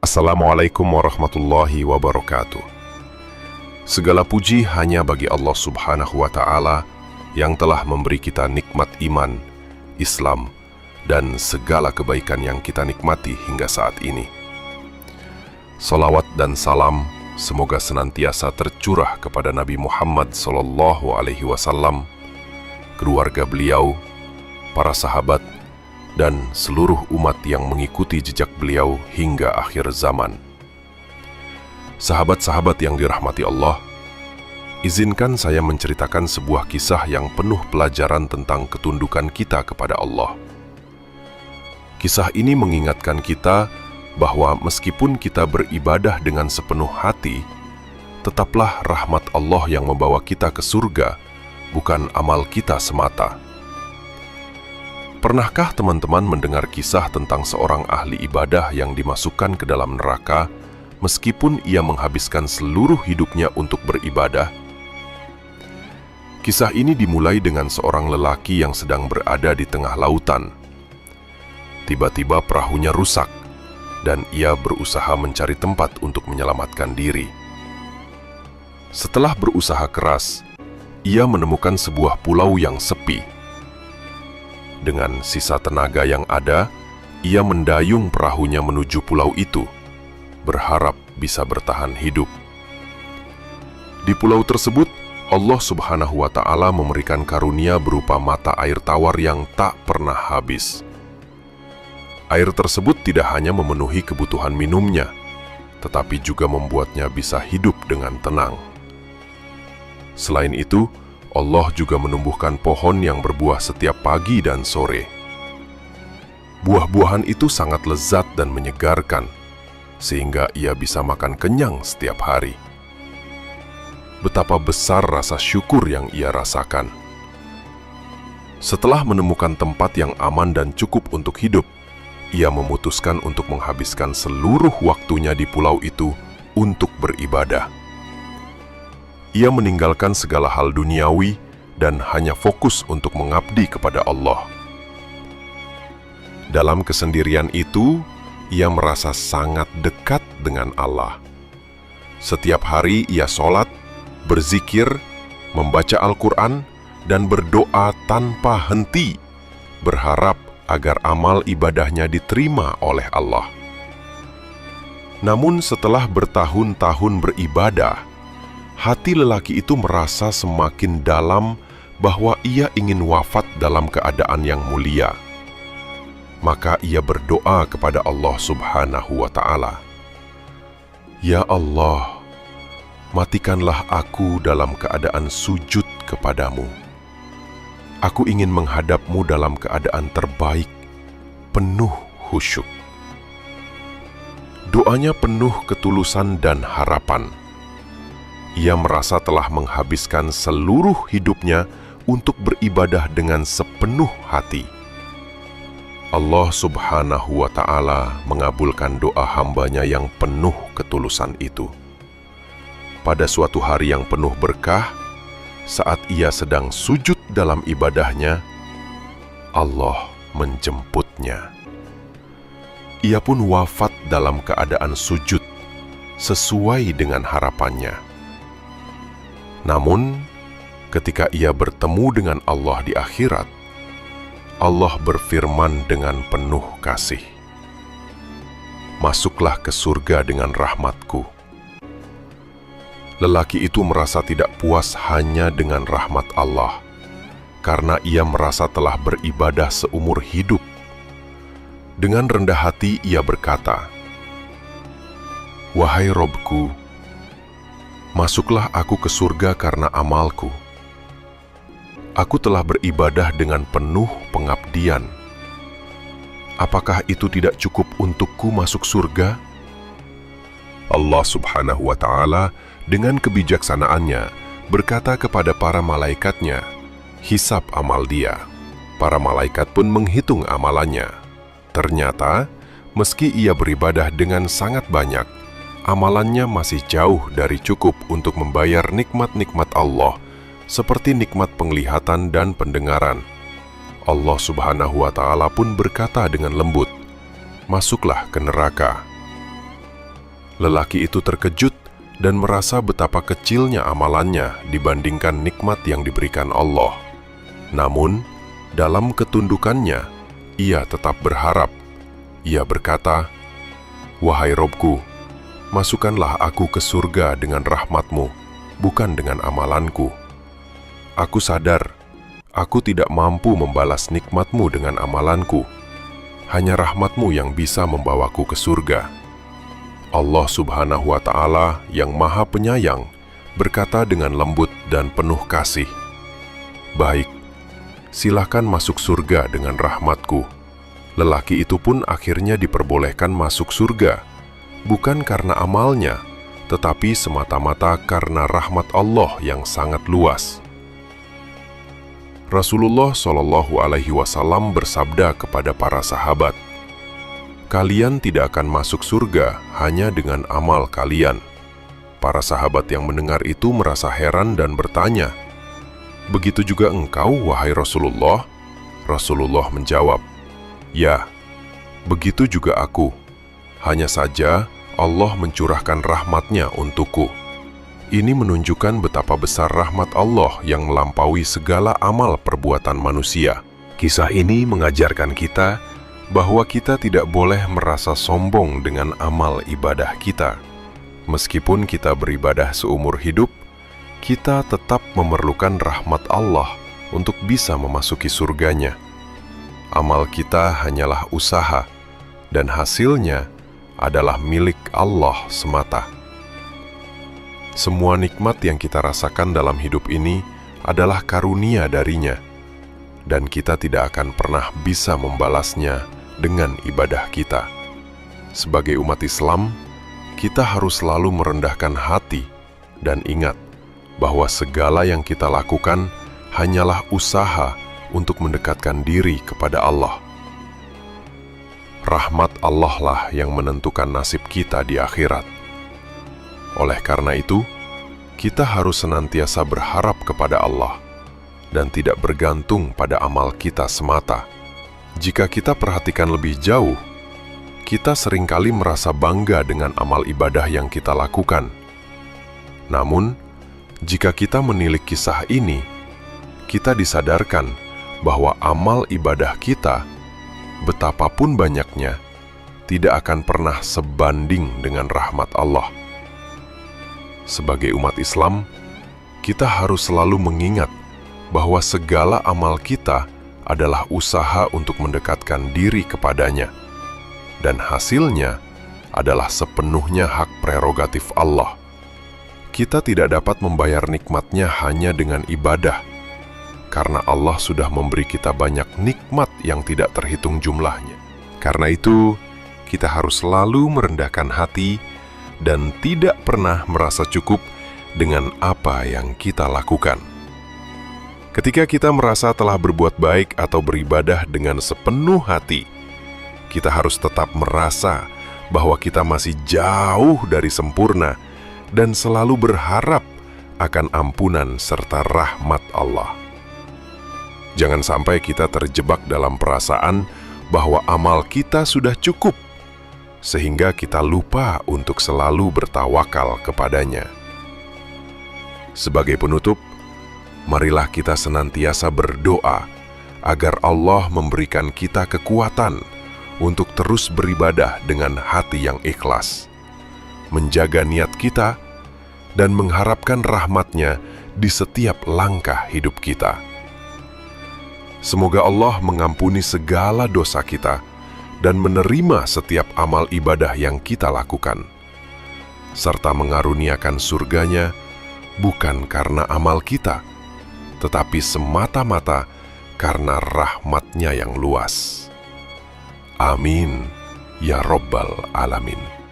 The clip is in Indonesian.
Assalamualaikum warahmatullahi wabarakatuh. Segala puji hanya bagi Allah Subhanahu wa Ta'ala yang telah memberi kita nikmat iman, Islam, dan segala kebaikan yang kita nikmati hingga saat ini. Salawat dan salam semoga senantiasa tercurah kepada Nabi Muhammad SAW, keluarga beliau, para sahabat, dan seluruh umat yang mengikuti jejak beliau hingga akhir zaman. Sahabat-sahabat yang dirahmati Allah, izinkan saya menceritakan sebuah kisah yang penuh pelajaran tentang ketundukan kita kepada Allah. Kisah ini mengingatkan kita bahwa meskipun kita beribadah dengan sepenuh hati, tetaplah rahmat Allah yang membawa kita ke surga, bukan amal kita semata. Pernahkah teman-teman mendengar kisah tentang seorang ahli ibadah yang dimasukkan ke dalam neraka meskipun ia menghabiskan seluruh hidupnya untuk beribadah? Kisah ini dimulai dengan seorang lelaki yang sedang berada di tengah lautan. Tiba-tiba perahunya rusak dan ia berusaha mencari tempat untuk menyelamatkan diri. Setelah berusaha keras, ia menemukan sebuah pulau yang sepi. Dengan sisa tenaga yang ada, ia mendayung perahunya menuju pulau itu, berharap bisa bertahan hidup. Di pulau tersebut, Allah Subhanahu wa Ta'ala memberikan karunia berupa mata air tawar yang tak pernah habis. Air tersebut tidak hanya memenuhi kebutuhan minumnya, tetapi juga membuatnya bisa hidup dengan tenang. Selain itu, Allah juga menumbuhkan pohon yang berbuah setiap pagi dan sore. Buah-buahan itu sangat lezat dan menyegarkan, sehingga ia bisa makan kenyang setiap hari. Betapa besar rasa syukur yang ia rasakan. Setelah menemukan tempat yang aman dan cukup untuk hidup, ia memutuskan untuk menghabiskan seluruh waktunya di pulau itu untuk beribadah. Ia meninggalkan segala hal duniawi dan hanya fokus untuk mengabdi kepada Allah. Dalam kesendirian itu, ia merasa sangat dekat dengan Allah. Setiap hari ia sholat, berzikir, membaca Al-Quran, dan berdoa tanpa henti, berharap agar amal ibadahnya diterima oleh Allah. Namun setelah bertahun-tahun beribadah, hati lelaki itu merasa semakin dalam bahwa ia ingin wafat dalam keadaan yang mulia. Maka ia berdoa kepada Allah Subhanahu wa Ta'ala, "Ya Allah, matikanlah aku dalam keadaan sujud kepadamu. Aku ingin menghadap-Mu dalam keadaan terbaik, penuh khusyuk." Doanya penuh ketulusan dan harapan. Ia merasa telah menghabiskan seluruh hidupnya untuk beribadah dengan sepenuh hati. Allah Subhanahu wa Ta'ala mengabulkan doa hambanya yang penuh ketulusan itu. Pada suatu hari yang penuh berkah, saat ia sedang sujud dalam ibadahnya, Allah menjemputnya. Ia pun wafat dalam keadaan sujud, sesuai dengan harapannya. Namun, ketika ia bertemu dengan Allah di akhirat, Allah berfirman dengan penuh kasih, "Masuklah ke surga dengan rahmatku." Lelaki itu merasa tidak puas hanya dengan rahmat Allah, karena ia merasa telah beribadah seumur hidup. Dengan rendah hati ia berkata, "Wahai Robku, masuklah aku ke surga karena amalku. Aku telah beribadah dengan penuh pengabdian. Apakah itu tidak cukup untukku masuk surga?" Allah Subhanahu wa Ta'ala dengan kebijaksanaannya berkata kepada para malaikatnya, "Hisab amal dia." Para malaikat pun menghitung amalannya. Ternyata, meski ia beribadah dengan sangat banyak, amalannya masih jauh dari cukup untuk membayar nikmat-nikmat Allah, seperti nikmat penglihatan dan pendengaran. Allah Subhanahu wa Ta'ala pun berkata dengan lembut, "Masuklah ke neraka." Lelaki itu terkejut dan merasa betapa kecilnya amalannya dibandingkan nikmat yang diberikan Allah. Namun, dalam ketundukannya, ia tetap berharap. Ia berkata, "Wahai Robku, masukkanlah aku ke surga dengan rahmat-Mu, bukan dengan amalanku. Aku sadar, aku tidak mampu membalas nikmat-Mu dengan amalanku. Hanya rahmat-Mu yang bisa membawaku ke surga." Allah Subhanahu wa Ta'ala yang Maha Penyayang berkata dengan lembut dan penuh kasih, "Baik, silahkan masuk surga dengan rahmatku." Lelaki itu pun akhirnya diperbolehkan masuk surga, bukan karena amalnya, tetapi semata-mata karena rahmat Allah yang sangat luas. Rasulullah Shallallahu Alaihi Wasallam bersabda kepada para sahabat, "Kalian tidak akan masuk surga hanya dengan amal kalian." Para sahabat yang mendengar itu merasa heran dan bertanya, "Begitu juga engkau, wahai Rasulullah?" Rasulullah menjawab, "Ya, begitu juga aku. Hanya saja Allah mencurahkan rahmat-Nya untukku." Ini menunjukkan betapa besar rahmat Allah yang melampaui segala amal perbuatan manusia. Kisah ini mengajarkan kita bahwa kita tidak boleh merasa sombong dengan amal ibadah kita. Meskipun kita beribadah seumur hidup, kita tetap memerlukan rahmat Allah untuk bisa memasuki surganya. Amal kita hanyalah usaha, dan hasilnya adalah milik Allah semata. Semua nikmat yang kita rasakan dalam hidup ini adalah karunia darinya, dan kita tidak akan pernah bisa membalasnya dengan ibadah kita. Sebagai umat Islam, kita harus selalu merendahkan hati dan ingat bahwa segala yang kita lakukan hanyalah usaha untuk mendekatkan diri kepada Allah. Rahmat Allah lah yang menentukan nasib kita di akhirat. Oleh karena itu, kita harus senantiasa berharap kepada Allah dan tidak bergantung pada amal kita semata. Jika kita perhatikan lebih jauh, kita seringkali merasa bangga dengan amal ibadah yang kita lakukan. Namun, jika kita menilik kisah ini, kita disadarkan bahwa amal ibadah kita, betapapun banyaknya, tidak akan pernah sebanding dengan rahmat Allah. Sebagai umat Islam, kita harus selalu mengingat bahwa segala amal kita adalah usaha untuk mendekatkan diri kepadanya, dan hasilnya adalah sepenuhnya hak prerogatif Allah. Kita tidak dapat membayar nikmatnya hanya dengan ibadah, karena Allah sudah memberi kita banyak nikmat yang tidak terhitung jumlahnya. Karena itu, kita harus selalu merendahkan hati dan tidak pernah merasa cukup dengan apa yang kita lakukan. Ketika kita merasa telah berbuat baik atau beribadah dengan sepenuh hati, kita harus tetap merasa bahwa kita masih jauh dari sempurna dan selalu berharap akan ampunan serta rahmat Allah. Jangan sampai kita terjebak dalam perasaan bahwa amal kita sudah cukup, sehingga kita lupa untuk selalu bertawakal kepadanya. Sebagai penutup, marilah kita senantiasa berdoa agar Allah memberikan kita kekuatan untuk terus beribadah dengan hati yang ikhlas, menjaga niat kita, dan mengharapkan rahmat-Nya di setiap langkah hidup kita. Semoga Allah mengampuni segala dosa kita dan menerima setiap amal ibadah yang kita lakukan, serta mengaruniakan surganya bukan karena amal kita, tetapi semata-mata karena rahmat-Nya yang luas. Amin, ya Rabbal Alamin.